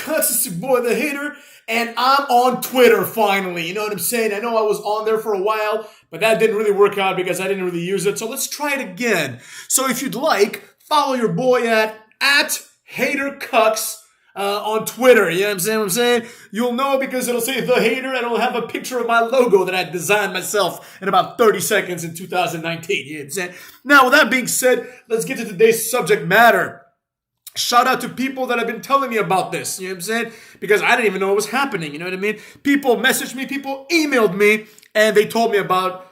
cuts? It's your boy, The Hater, and I'm on Twitter finally. You know what I'm saying? I know I was on there for a while, but that didn't really work out because I didn't really use it. So let's try it again. So if you'd like, follow your boy at HaterCucks on Twitter. You know what I'm saying? You'll know because it'll say The Hater and it'll have a picture of my logo that I designed myself in about 30 seconds in 2019. You know what I'm saying? Now, with that being said, let's get to today's subject matter. Shout out to people that have been telling me about this, you know what I'm saying? Because I didn't even know it was happening, you know what I mean? People messaged me, people emailed me, and they told me about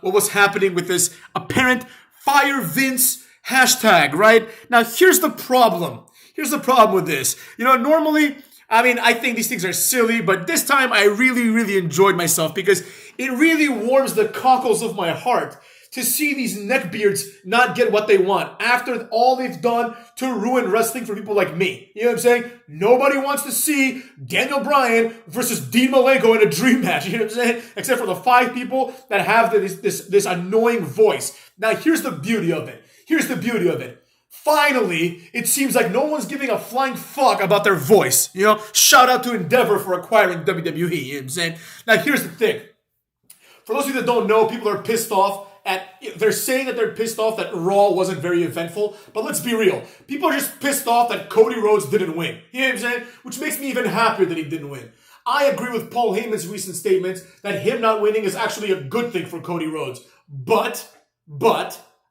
what was happening with this apparent Fire Vince hashtag, right? Now, here's the problem. Here's the problem with this. You know, normally, I think these things are silly, but this time I really, really enjoyed myself because it really warms the cockles of my heart to see these neckbeards not get what they want after all they've done to ruin wrestling for people like me. You know what I'm saying? Nobody wants to see Daniel Bryan versus Dean Malenko in a dream match. You know what I'm saying? Except for the 5 people that have this annoying voice. Now, here's the beauty of it. Finally, it seems like no one's giving a flying fuck about their voice. You know? Shout out to Endeavor for acquiring WWE. You know what I'm saying? Now, here's the thing. For those of you that don't know, people are pissed off. They're saying that they're pissed off that Raw wasn't very eventful, but let's be real. People are just pissed off that Cody Rhodes didn't win. You know what I'm saying? Which makes me even happier that he didn't win. I agree with Paul Heyman's recent statements that him not winning is actually a good thing for Cody Rhodes. But,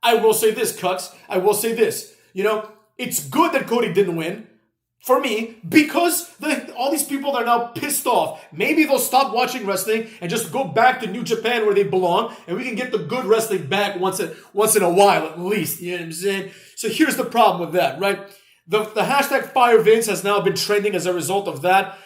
I will say this, Cucks. I will say this. You know, it's good that Cody didn't win. For me, because all these people that are now pissed off, maybe they'll stop watching wrestling and just go back to New Japan where they belong, and we can get the good wrestling back once in a while at least. You know what I'm saying? So here's the problem with that, right? The hashtag Fire Vince has now been trending as a result of that.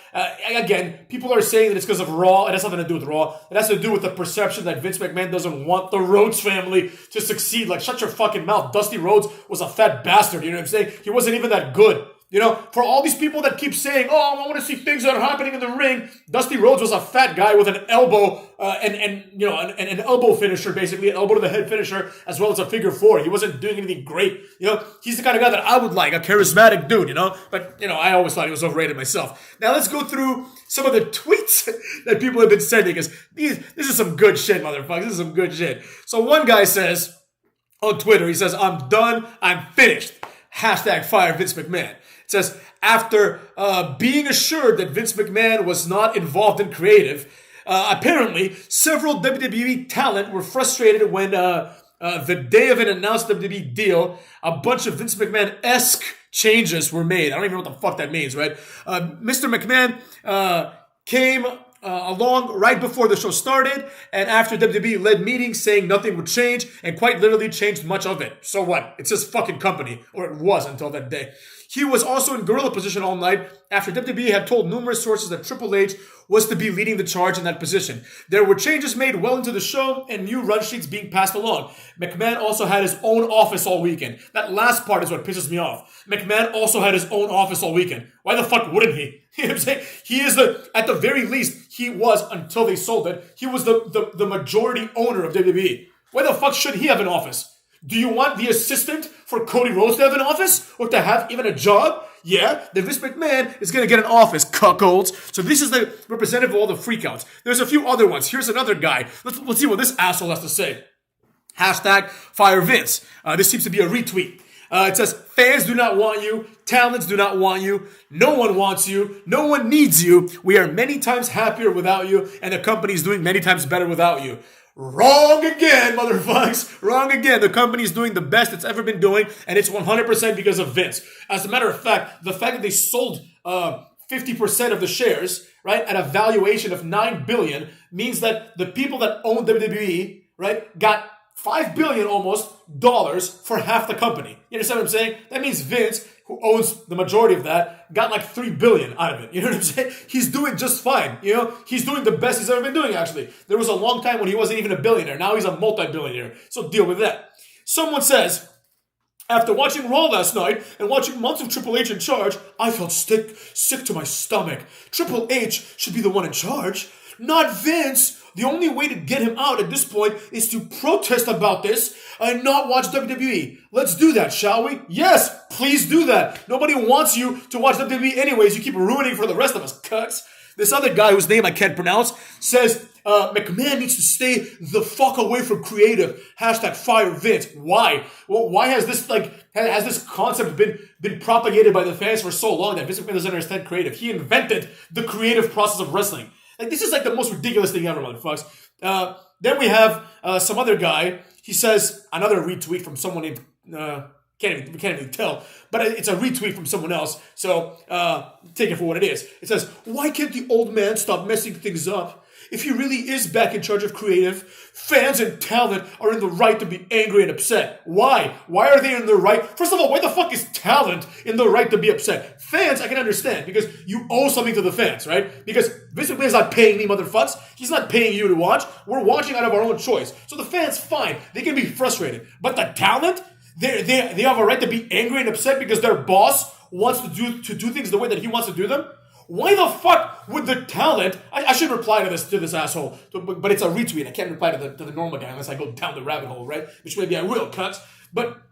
Again, people are saying that it's because of Raw. It has nothing to do with Raw. It has to do with the perception that Vince McMahon doesn't want the Rhodes family to succeed. Like, shut your fucking mouth. Dusty Rhodes was a fat bastard. You know what I'm saying? He wasn't even that good. You know, for all these people that keep saying, oh, I want to see things that are happening in the ring, Dusty Rhodes was a fat guy with an elbow, an elbow finisher, basically, an elbow to the head finisher, as well as a figure 4. He wasn't doing anything great. You know, he's the kind of guy that I would like, a charismatic dude, you know? But, you know, I always thought he was overrated myself. Now, let's go through some of the tweets that people have been sending, because this is some good shit, motherfuckers. This is some good shit. So one guy says, on Twitter, he says, I'm done, I'm finished. Hashtag fire Vince McMahon. It says, after being assured that Vince McMahon was not involved in creative, apparently several WWE talent were frustrated when the day of an announced WWE deal, a bunch of Vince McMahon-esque changes were made. I don't even know what the fuck that means, right? Mr. McMahon came along right before the show started, and after WWE led meetings saying nothing would change, and quite literally changed much of it. So what? It's his fucking company, or it was until that day. He was also in gorilla position all night after WWE had told numerous sources that Triple H was to be leading the charge in that position. There were changes made well into the show and new run sheets being passed along. McMahon also had his own office all weekend. That last part is what pisses me off. McMahon also had his own office all weekend. Why the fuck wouldn't he? You know what I'm saying? He is at the very least, he was, until they sold it, he was the majority owner of WWE. Why the fuck should he have an office? Do you want the assistant for Cody Rhodes to have an office? Or to have even a job? Yeah, then Vince McMahon is going to get an office, cuckolds. So this is the representative of all the freakouts. There's a few other ones. Here's another guy. Let's see what this asshole has to say. Hashtag fire Vince. This seems to be a retweet. It says, fans do not want you. Talents do not want you. No one wants you. No one needs you. We are many times happier without you. And the company is doing many times better without you. Wrong again, motherfuckers. Wrong again. The company is doing the best it's ever been doing, and it's 100% because of Vince. As a matter of fact, the fact that they sold 50% of the shares, right, at a valuation of $9 billion means that the people that own WWE, right, got $5 billion almost dollars for half the company. You understand what I'm saying? That means Vince, who owns the majority of that, got like $3 billion out of it. You know what I'm saying? He's doing just fine. You know, he's doing the best he's ever been doing, actually. There was a long time when he wasn't even a billionaire. Now he's a multi-billionaire. So deal with that. Someone says, after watching Raw last night and watching months of Triple H in charge, I felt sick to my stomach. Triple H should be the one in charge. not Vince. The only way to get him out at this point is to protest about this and not watch WWE. Let's do that, shall we? Yes, please do that. Nobody wants you to watch WWE anyways. You keep ruining for the rest of us, cucks. This other guy whose name I can't pronounce says McMahon needs to stay the fuck away from creative. Hashtag fire Vince. Why? Well, why has this concept been propagated by the fans for so long that Vince McMahon doesn't understand creative? He invented the creative process of wrestling. Like, this is like the most ridiculous thing ever, motherfuckers. Then we have some other guy. He says another retweet from someone named we can't even tell, but it's a retweet from someone else. So take it for what it is. It says, "Why can't the old man stop messing things up? If he really is back in charge of creative, fans and talent are in the right to be angry and upset." Why? Why are they in the right? First of all, why the fuck is talent in the right to be upset? Fans, I can understand, because you owe something to the fans, right? Because Vince McMahon is not paying me, motherfucks. He's not paying you to watch. We're watching out of our own choice. So the fans, fine. They can be frustrated. But the talent, they have a right to be angry and upset because their boss wants to do things the way that he wants to do them. Why the fuck would the talent? I should reply to this asshole, but it's a retweet. I can't reply to the normal guy unless I go down the rabbit hole, right? Which maybe I will, cuts. But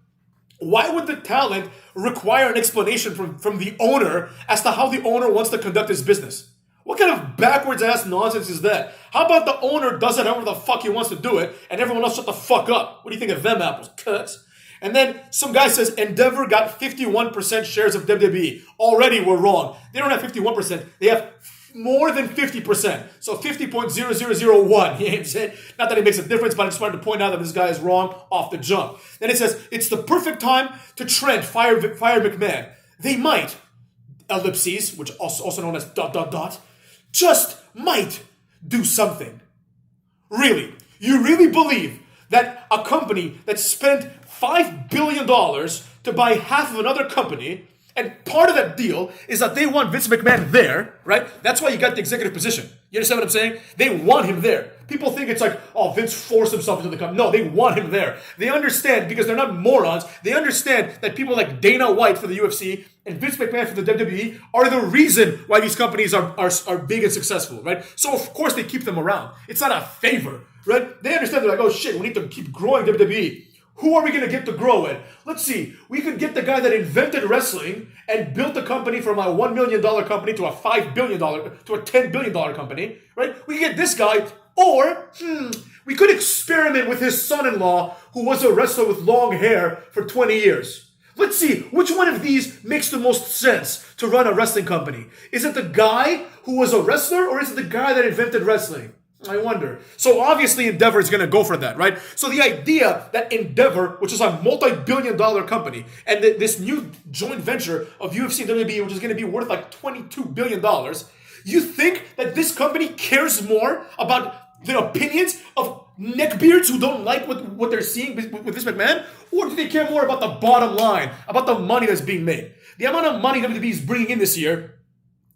why would the talent require an explanation from the owner as to how the owner wants to conduct his business? What kind of backwards ass nonsense is that? How about the owner does it however the fuck he wants to do it, and everyone else shut the fuck up? What do you think of them apples, cuts? And then some guy says Endeavor got 51% shares of WWE. Already we're wrong. They don't have 51%. They have more than 50%. So 50.0001. You know what I'm saying? Not that it makes a difference, but I just wanted to point out that this guy is wrong off the jump. Then it says, it's the perfect time to trend fire McMahon. They might, ellipses, which also known as ... just might do something. Really? You really believe that a company that spent $5 billion to buy half of another company, and part of that deal is that they want Vince McMahon there, right? That's why you got the executive position. You understand what I'm saying? They want him there. People think it's like, oh, Vince forced himself into the company. No, they want him there. They understand, because they're not morons, they understand that people like Dana White for the UFC and Vince McMahon for the WWE are the reason why these companies are big and successful, right? So of course they keep them around. It's not a favor, right? They understand, they're like, oh shit, we need to keep growing WWE. Who are we going to get to grow it? Let's see. We could get the guy that invented wrestling and built the company from a $1 million company to a $5 billion, to a $10 billion company, right? We could get this guy, or we could experiment with his son-in-law who was a wrestler with long hair for 20 years. Let's see, which one of these makes the most sense to run a wrestling company? Is it the guy who was a wrestler, or is it the guy that invented wrestling? I wonder. So obviously Endeavor is going to go for that, right? So the idea that Endeavor, which is a multi-billion-dollar company, and this new joint venture of UFC and WWE, which is going to be worth like $22 billion, you think that this company cares more about the opinions of neckbeards who don't like what they're seeing with Vince McMahon? Or do they care more about the bottom line, about the money that's being made? The amount of money WWE is bringing in this year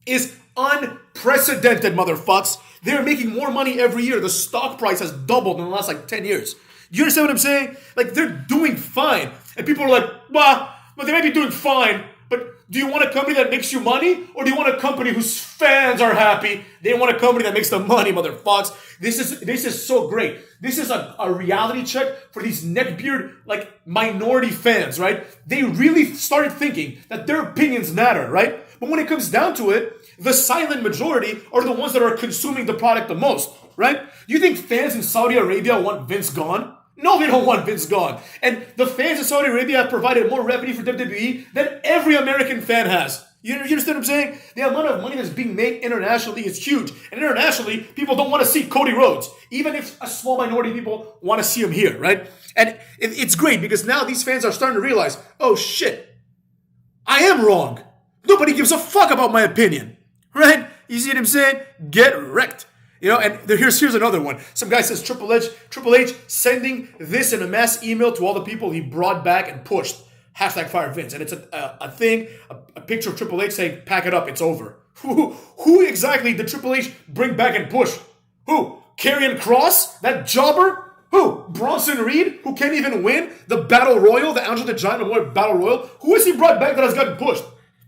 is unprecedented, motherfucks. They're making more money every year. The stock price has doubled in the last like 10 years. You understand what I'm saying? Like, they're doing fine. And people are like, well, they might be doing fine, but do you want a company that makes you money? Or do you want a company whose fans are happy? They want a company that makes the money, motherfucks. This is so great. This is a reality check for these neckbeard, like, minority fans, right? They really started thinking that their opinions matter, right? But when it comes down to it, the silent majority are the ones that are consuming the product the most, right? You think fans in Saudi Arabia want Vince gone? No, they don't want Vince gone. And the fans in Saudi Arabia have provided more revenue for WWE than every American fan has. You understand what I'm saying? The amount of money that's being made internationally is huge. And internationally, people don't want to see Cody Rhodes, even if a small minority of people want to see him here, right? And it's great because now these fans are starting to realize, oh shit, I am wrong. Nobody gives a fuck about my opinion, right? You see what I'm saying? Get wrecked. You know, and here's another one. Some guy says Triple H sending this in a mass email to all the people he brought back and pushed. Hashtag fire Vince. And it's a picture of Triple H saying, pack it up, it's over. Who exactly did Triple H bring back and push? Who? Karrion Kross? That jobber? Who? Bronson Reed? Who can't even win the Battle Royal, the Angel the Giant Memorial Battle Royal? Who has he brought back that has gotten pushed?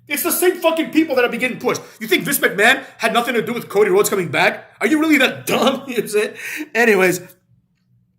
It's the same fucking people that are getting pushed. You think Vince McMahon had nothing to do with Cody Rhodes coming back? Are you really that dumb? You know what I'm saying? Anyways,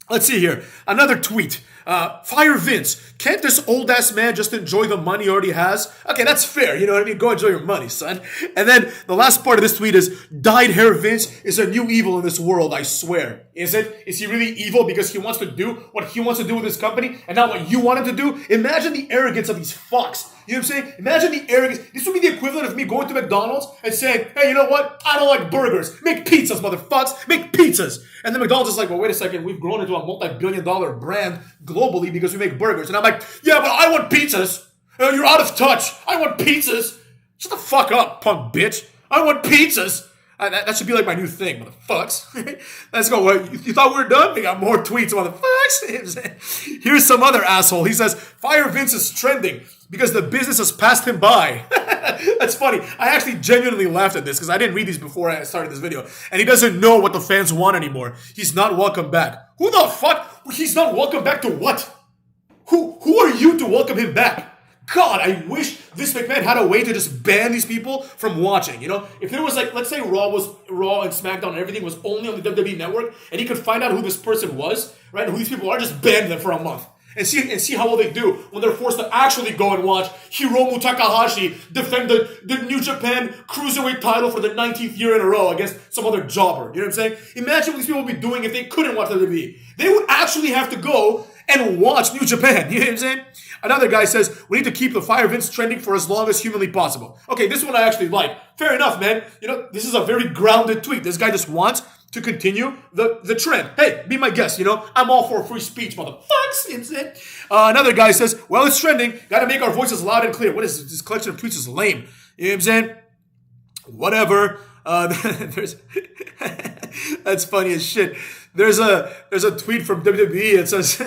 let's see here. Another tweet. Fire Vince. Can't this old ass man just enjoy the money he already has? Okay, that's fair. You know what I mean? Go enjoy your money, son. And then the last part of this tweet is, dyed hair Vince is a new evil in this world, I swear. Is it? Is he really evil because he wants to do what he wants to do with his company and not what you want him to do? Imagine the arrogance of these fucks. You know what I'm saying? Imagine the arrogance. This would be the equivalent of me going to McDonald's and saying, hey, you know what? I don't like burgers. Make pizzas, motherfuckers. Make pizzas. And then McDonald's is like, well, wait a second. We've grown into a multi-billion-dollar brand globally because we make burgers. And I'm like, yeah, but I want pizzas. You're out of touch. I want pizzas. Shut the fuck up, punk bitch. I want pizzas. That should be like my new thing, motherfucks. Let's go. You thought we were done? We got more tweets, motherfucks. Here's some other asshole. He says, Fire Vince is trending because the business has passed him by. That's funny. I actually genuinely laughed at this because I didn't read these before I started this video. And he doesn't know what the fans want anymore. He's not welcome back. Who the fuck? He's not welcome back to what? Who are you to welcome him back? God, I wish Vince McMahon had a way to just ban these people from watching. You know, if there was like, let's say Raw and SmackDown and everything was only on the WWE Network, and he could find out who this person was, right, and who these people are, just ban them for a month and see how well they do when they're forced to actually go and watch Hiromu Takahashi defend the New Japan Cruiserweight title for the 19th year in a row against some other jobber. You know what I'm saying? Imagine what these people would be doing if they couldn't watch WWE. They would actually have to go and watch New Japan. You know what I'm saying? Another guy says, we need to keep the Fire Vince trending for as long as humanly possible. Okay, this one I actually like. Fair enough, man. You know, this is a very grounded tweet. This guy just wants to continue the trend. Hey, be my guest, you know. I'm all for free speech, motherfucks. You know what I'm saying? Another guy says, well, it's trending. Got to make our voices loud and clear. What is this? This collection of tweets is lame. You know what I'm saying? Whatever. There's that's funny as shit. There's a tweet from WWE. It says,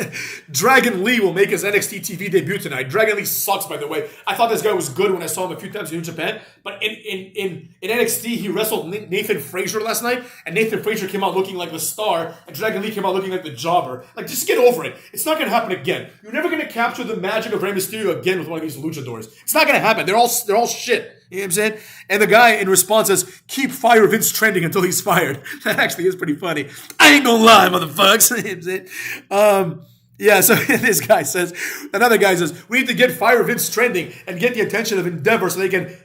Dragon Lee will make his NXT TV debut tonight. Dragon Lee sucks, by the way. I thought this guy was good when I saw him a few times in New Japan. But in NXT, he wrestled Nathan Frazier last night. And Nathan Frazier came out looking like the star. And Dragon Lee came out looking like the jobber. Like, just get over it. It's not going to happen again. You're never going to capture the magic of Rey Mysterio again with one of these luchadors. It's not going to happen. They're all shit. You know what I'm saying? And the guy in response says, keep Fire Vince trending until he's fired. That actually is pretty funny. I ain't gonna lie, motherfuckers. You know what I'm saying? Yeah, so this guy says, another guy says, we need to get Fire Vince trending and get the attention of Endeavor so they can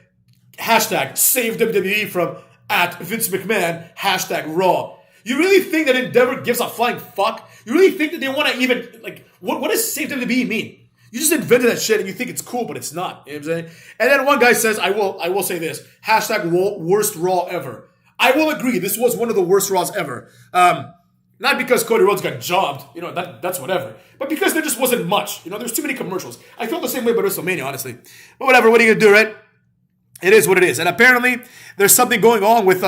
hashtag save WWE from @Vince McMahon, hashtag Raw. You really think that Endeavor gives a flying fuck? You really think that they want to even, like, what does save WWE mean? You just invented that shit and you think it's cool, but it's not. You know what I'm saying? And then one guy says, I will say this, hashtag worst Raw ever. I will agree, this was one of the worst Raws ever. Not because Cody Rhodes got jobbed, you know, that's whatever. But because there just wasn't much. You know, there's too many commercials. I felt the same way about WrestleMania, honestly. But whatever, what are you going to do, right? It is what it is. And apparently, there's something going on with,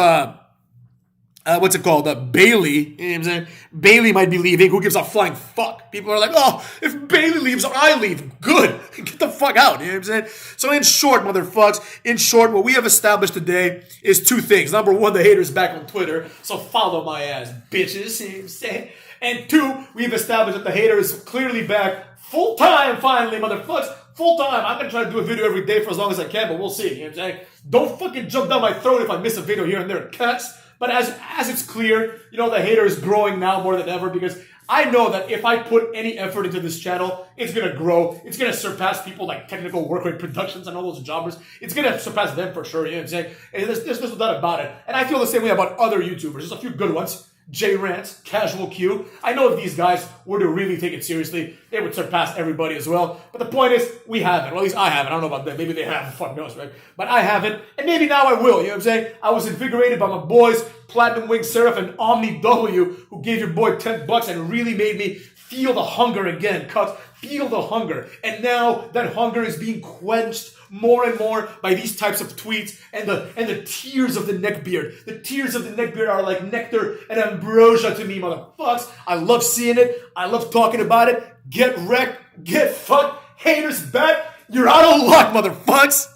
what's it called? Bailey. You know what I'm saying? Bailey might be leaving. Who gives a flying fuck? People are like, oh, if Bailey leaves, I leave. Good. Get the fuck out. You know what I'm saying? So in short, motherfucks, what we have established today is two things. Number one, the haters back on Twitter. So follow my ass, bitches. You know what I'm saying? And two, we've established that the hater is clearly back full-time finally, motherfuckers. Full-time. I'm going to try to do a video every day for as long as I can, but we'll see. You know what I'm saying? Don't fucking jump down my throat if I miss a video here and there. Cuts. But as it's clear, you know, the hater is growing now more than ever because I know that if I put any effort into this channel, it's going to grow. It's going to surpass people like Technical Workrate Productions and all those jobbers. It's going to surpass them for sure, you know what I'm saying? And there's no doubt about it. And I feel the same way about other YouTubers. There's a few good ones. J-Rants, Casual Q. I know if these guys were to really take it seriously, they would surpass everybody as well. But the point is, we haven't. Well, at least I haven't. I don't know about them. Maybe they have. Fuck knows, right? But I haven't. And maybe now I will. You know what I'm saying? I was invigorated by my boys, Platinum Wing Seraph and Omni W, who gave your boy $10 and really made me feel the hunger again. Feel the hunger. And now that hunger is being quenched more and more by these types of tweets and the tears of the neckbeard. The tears of the neckbeard are like nectar and ambrosia to me, motherfuckers. I love seeing it. I love talking about it. Get wrecked. Get fucked. Haters back. You're out of luck, motherfuckers.